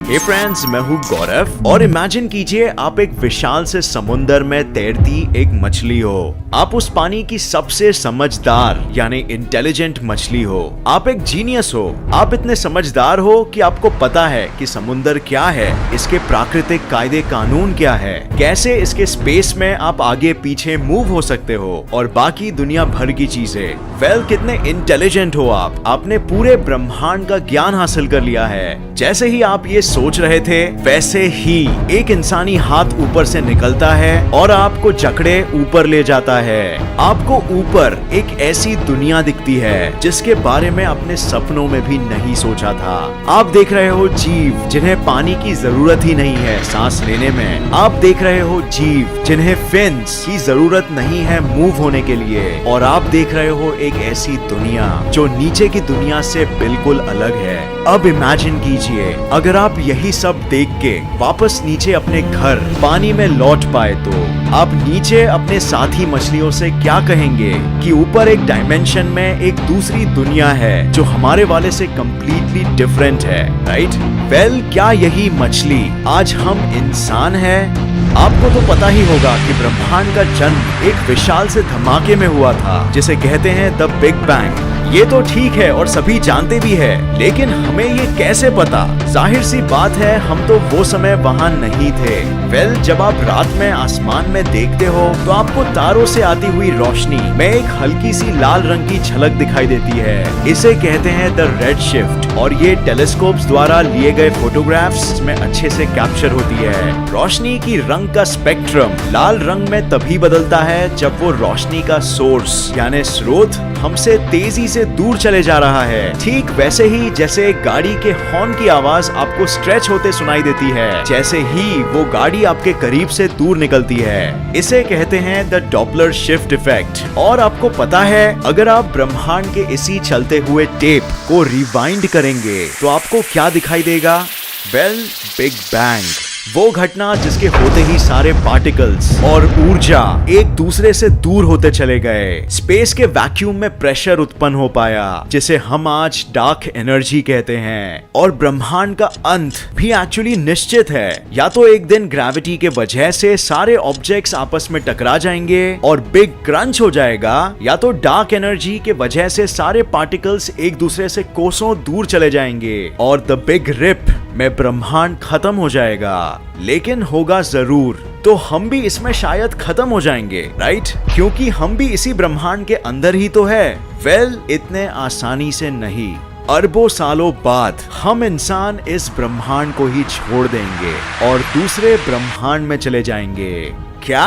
हे friends, मैं हूँ गौरव और इमेजिन कीजिए आप एक विशाल से समुंदर में तैरती एक मछली हो। आप उस पानी की सबसे समझदार यानी इंटेलिजेंट मछली हो। आप एक जीनियस हो। आप इतने समझदार हो कि आपको पता है कि समुंदर क्या है, इसके प्राकृतिक कायदे कानून क्या है, कैसे इसके स्पेस में आप आगे पीछे मूव हो सकते हो और बाकी दुनिया भर की चीजें। कितने इंटेलिजेंट हो आप। आपने पूरे ब्रह्मांड का ज्ञान हासिल कर लिया है। जैसे ही आप ये सोच रहे थे वैसे ही एक इंसानी हाथ ऊपर से निकलता है और आपको जकड़े ऊपर ले जाता है। आपको ऊपर एक ऐसी दुनिया दिखती है जिसके बारे में आपने सपनों में भी नहीं सोचा था। आप देख रहे हो जीव जिन्हें पानी की जरूरत ही नहीं है सांस लेने में। आप देख रहे हो जीव जिन्हें फिन्स की जरूरत नहीं है मूव होने के लिए। और आप देख रहे हो एक ऐसी दुनिया जो नीचे की दुनिया से बिल्कुल अलग है। अब इमेजिन कीजिए अगर आप यही सब देख के वापस नीचे अपने घर पानी में लौट पाए तो आप नीचे अपने साथी मछलियों से क्या कहेंगे कि ऊपर एक डायमेंशन में एक दूसरी दुनिया है जो हमारे वाले से कंप्लीटली डिफरेंट है, राइट? क्या यही मछली आज हम इंसान है? आपको तो पता ही होगा कि ब्रह्मांड का जन्म एक विशाल से धमाके में हुआ था जिसे कहते हैं द बिग बैंग। ये तो ठीक है और सभी जानते भी है, लेकिन हमें ये कैसे पता? जाहिर सी बात है हम तो वो समय वहाँ नहीं थे। जब आप रात में आसमान में देखते हो तो आपको तारों से आती हुई रोशनी में एक हल्की सी लाल रंग की झलक दिखाई देती है। इसे कहते हैं द रेड शिफ्ट और ये टेलीस्कोप्स द्वारा लिए गए फोटोग्राफ्स में अच्छे से कैप्चर होती है। रोशनी की रंग का स्पेक्ट्रम लाल रंग में तभी बदलता है जब वो रोशनी का सोर्स यानी स्रोत हमसे तेजी से दूर चले जा रहा है। ठीक वैसे ही जैसे गाड़ी के हॉर्न की आवाज आपको स्ट्रेच होते सुनाई देती है, जैसे ही वो गाड़ी आपके करीब से दूर निकलती है। इसे कहते हैं द डॉपलर शिफ्ट इफेक्ट। और आपको पता है अगर आप ब्रह्मांड के इसी चलते हुए टेप को रिवाइंड करेंगे तो आपको क्या दिखाई देगा? बिग बैंग, वो घटना जिसके होते ही सारे पार्टिकल्स और ऊर्जा एक दूसरे से दूर होते चले गए। स्पेस के वैक्यूम में प्रेशर उत्पन्न हो पाया जिसे हम आज डार्क एनर्जी कहते हैं। और ब्रह्मांड का अंत भी एक्चुअली निश्चित है। या तो एक दिन ग्रेविटी के वजह से सारे ऑब्जेक्ट्स आपस में टकरा जाएंगे और बिग क्रंच हो जाएगा, या तो डार्क एनर्जी के वजह से सारे पार्टिकल्स एक दूसरे से कोसों दूर चले जाएंगे और द बिग रिप में ब्रह्मांड खत्म हो जाएगा। लेकिन होगा जरूर तो हम भी इसमें शायद खत्म हो जाएंगे, राइट? क्योंकि हम भी इसी ब्रह्मांड के अंदर ही तो है। इतने आसानी से नहीं। अरबों सालों बाद हम इंसान इस ब्रह्मांड को ही छोड़ देंगे और दूसरे ब्रह्मांड में चले जाएंगे। क्या?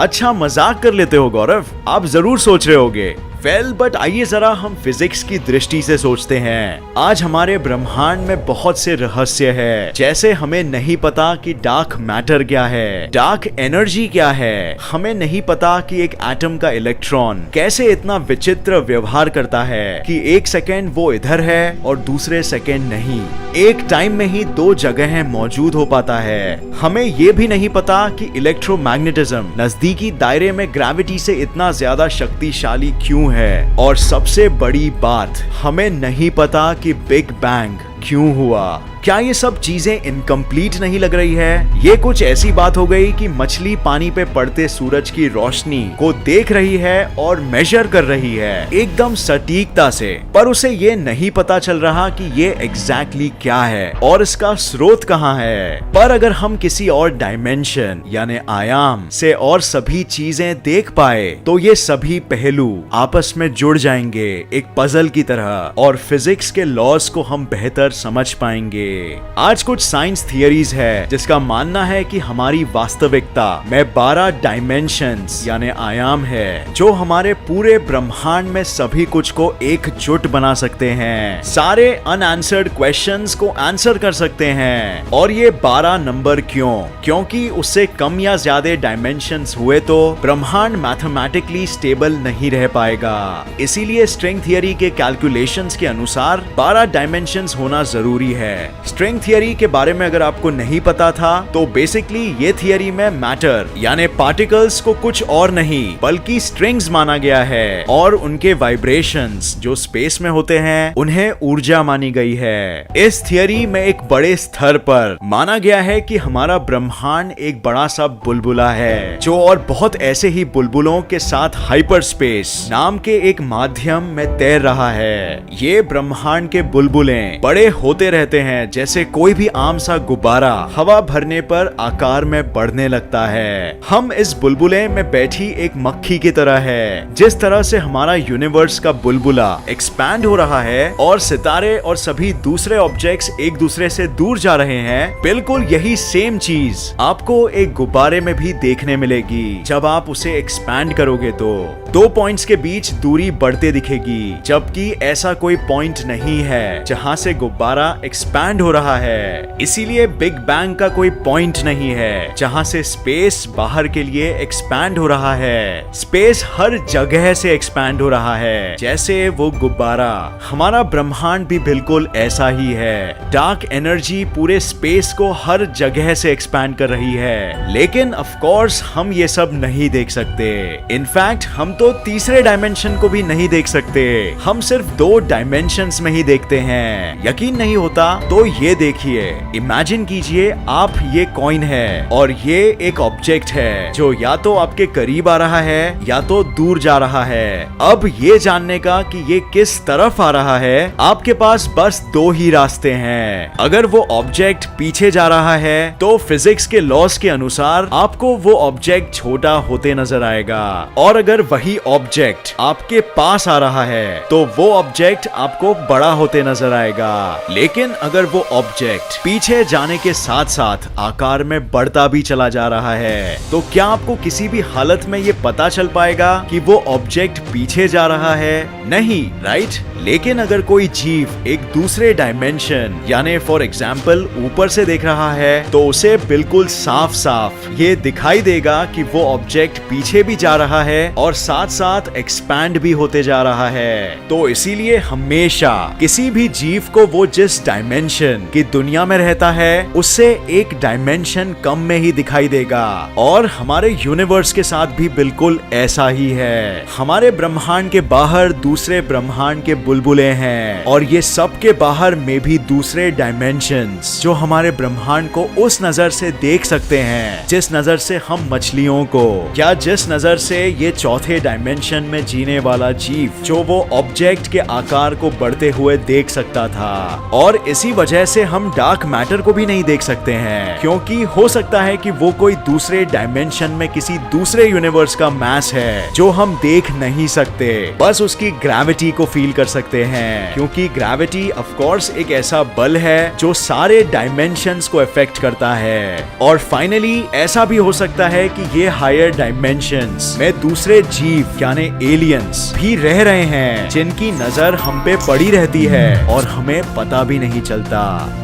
अच्छा, मजाक कर लेते हो गौरव, आप जरूर सोच रहे होगे। बट आइए जरा हम फिजिक्स की दृष्टि से सोचते हैं। आज हमारे ब्रह्मांड में बहुत से रहस्य है। जैसे हमें नहीं पता कि डार्क मैटर क्या है, डार्क एनर्जी क्या है। हमें नहीं पता कि एक एटम का इलेक्ट्रॉन कैसे इतना विचित्र व्यवहार करता है कि एक सेकेंड वो इधर है और दूसरे सेकेंड नहीं, एक टाइम में ही दो जगहें मौजूद हो पाता है। हमें ये भी नहीं पता कि इलेक्ट्रोमैग्नेटिज्म नजदीकी दायरे में ग्रेविटी से इतना ज्यादा शक्तिशाली क्यों है। और सबसे बड़ी बात, हमें नहीं पता कि बिग बैंग क्यों हुआ। क्या ये सब चीजें इनकम्प्लीट नहीं लग रही है? ये कुछ ऐसी बात हो गई कि मछली पानी पे पड़ते सूरज की रोशनी को देख रही है और मेजर कर रही है एकदम सटीकता से, पर उसे ये नहीं पता चल रहा कि ये एग्जैक्टली क्या है और इसका स्रोत कहाँ है। पर अगर हम किसी और डायमेंशन यानी आयाम से और सभी चीजें देख पाए तो ये सभी पहलू आपस में जुड़ जाएंगे एक पजल की तरह और फिजिक्स के लॉज को हम बेहतर समझ पाएंगे। आज कुछ साइंस थियरीज है जिसका मानना है कि हमारी वास्तविकता में 12 डायमेंशंस यानी आयाम है जो हमारे पूरे ब्रह्मांड में सभी कुछ को एकजुट बना सकते हैं, सारे अनआंसर्ड क्वेश्चंस को आंसर कर सकते हैं। और ये 12 नंबर क्यों? क्योंकि उससे कम या ज्यादा डायमेंशंस हुए तो ब्रह्मांड मैथमेटिकली स्टेबल नहीं रह पाएगा। इसीलिए स्ट्रिंग थियरी के कैलकुलेशंस के अनुसार 12 डायमेंशंस होना होना जरूरी है। स्ट्रिंग थियरी के बारे में अगर आपको नहीं पता था तो बेसिकली ये थियरी में मैटर यानी पार्टिकल्स को कुछ और नहीं बल्कि स्ट्रिंग्स माना गया है और उनके वाइब्रेशंस जो स्पेस में होते हैं उन्हें ऊर्जा मानी गई है। इस थियरी में एक बड़े स्तर पर माना गया है कि हमारा ब्रह्मांड एक बड़ा सा बुलबुला है जो और बहुत ऐसे ही बुलबुलों के साथ हाइपर स्पेस नाम के एक माध्यम में तैर रहा है। ये ब्रह्मांड के बुलबुले बड़े होते रहते हैं जैसे कोई भी आम सा गुब्बारा हवा भरने पर आकार में बढ़ने लगता है। हम इस बुलबुले में बैठी एक मक्खी की तरह है। जिस तरह से हमारा यूनिवर्स का बुलबुला एक्सपैंड हो रहा है और सितारे और सभी दूसरे ऑब्जेक्ट्स एक दूसरे से दूर जा रहे हैं, बिल्कुल यही सेम चीज आपको एक गुब्बारे में भी देखने मिलेगी। जब आप उसे एक्सपैंड करोगे तो दो पॉइंट्स के बीच दूरी बढ़ते दिखेगी, जबकि ऐसा कोई पॉइंट नहीं है जहां से गुब्बारा एक्सपैंड हो रहा है। इसीलिए बिग बैंग का कोई पॉइंट नहीं है जहां से स्पेस बाहर के लिए एक्सपैंड हो रहा है। स्पेस हर जगह से एक्सपैंड हो रहा है जैसे वो गुब्बारा। हमारा ब्रह्मांड भी बिल्कुल ऐसा ही है। डार्क एनर्जी पूरे स्पेस को हर जगह से एक्सपैंड कर रही है, लेकिन ऑफ कोर्स हम ये सब नहीं देख सकते। इनफैक्ट हम तो तीसरे डायमेंशन को भी नहीं देख सकते, हम सिर्फ दो डायमेंशंस में ही देखते हैं। यकीन नहीं होता तो ये देखिए, इमेजिन कीजिए आप ये कॉइन है और ये एक ऑब्जेक्ट है जो या तो आपके करीब आ रहा है या तो दूर जा रहा है। अब ये जानने का कि ये किस तरफ आ रहा है आपके पास बस दो ही रास्ते हैं। अगर वो ऑब्जेक्ट पीछे जा रहा है तो फिजिक्स के लॉस के अनुसार आपको वो ऑब्जेक्ट छोटा होते नजर आएगा, और अगर वही ऑब्जेक्ट आपके पास आ रहा है तो वो ऑब्जेक्ट आपको बड़ा होते नजर आएगा। लेकिन अगर वो ऑब्जेक्ट पीछे जाने के साथ साथ आकार में बढ़ता भी चला जा रहा है तो क्या आपको किसी भी हालत में ये पता चल पाएगा कि वो ऑब्जेक्ट पीछे जा रहा है? नहीं, राइट? लेकिन अगर कोई जीव एक दूसरे डायमेंशन यानी फॉर एग्जाम्पल ऊपर से देख रहा है तो उसे बिल्कुल साफ साफ ये दिखाई देगा कि वो ऑब्जेक्ट पीछे भी जा रहा है और साथ साथ एक्सपैंड भी होते जा रहा है। तो इसीलिए हमेशा किसी भी जीव को वो जिस डायमेंशन की दुनिया में रहता है उससे एक डायमेंशन कम में ही दिखाई देगा, और हमारे यूनिवर्स के साथ भी बिल्कुल ऐसा ही है। हमारे ब्रह्मांड के बाहर दूसरे ब्रह्मांड के बुलबुले हैं और ये सब के बाहर में भी दूसरे डायमेंशंस जो हमारे ब्रह्मांड को उस नजर से देख सकते हैं जिस नजर से हम मछलियों को, या जिस नजर से ये चौथे डायमेंशन में जीने वाला जीव जो वो ऑब्जेक्ट के आकार को बढ़ते हुए देख सकता था। और इसी वजह से हम डार्क मैटर को भी नहीं देख सकते हैं, क्योंकि हो सकता है कि वो कोई दूसरे डायमेंशन में किसी दूसरे यूनिवर्स का मैस है जो हम देख नहीं सकते, बस उसकी ग्रेविटी को फील कर सकते हैं, क्योंकि ग्रेविटी ऑफ कोर्स एक ऐसा बल है जो सारे डायमेंशंस को इफेक्ट करता है। और फाइनली ऐसा भी हो सकता है कि ये हायर डायमेंशंस में दूसरे जीव यानी एलियंस भी रह रहे हैं जिनकी नजर हम पे पड़ी रहती है और हमें पता भी नहीं चलता।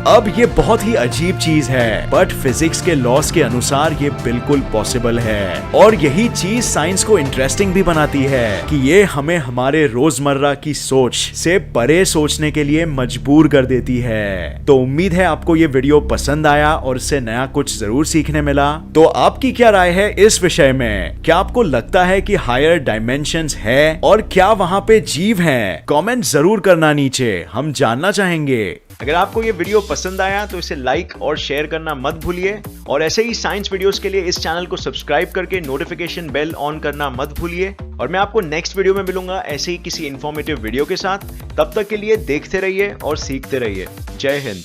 अब ये बहुत ही अजीब चीज है, बट फिजिक्स के लॉस के अनुसार ये बिल्कुल पॉसिबल है, और यही चीज साइंस को इंटरेस्टिंग भी बनाती है कि ये हमें हमारे रोजमर्रा की सोच से परे सोचने के लिए मजबूर कर देती है। तो उम्मीद है आपको ये वीडियो पसंद आया और इससे नया कुछ जरूर सीखने मिला। तो आपकी क्या राय है इस विषय में? क्या आपको लगता है कि हायर डायमेंशंस है और क्या वहां पे जीव हैं? कमेंट जरूर करना नीचे, हम जानना चाहेंगे। अगर आपको ये वीडियो पसंद आया तो इसे लाइक और शेयर करना मत भूलिए, और ऐसे ही साइंस वीडियोस के लिए इस चैनल को सब्सक्राइब करके नोटिफिकेशन बेल ऑन करना मत भूलिए। और मैं आपको नेक्स्ट वीडियो में मिलूंगा ऐसे ही किसी इंफॉर्मेटिव वीडियो के साथ। तब तक के लिए देखते रहिए और सीखते रहिए। जय हिंद।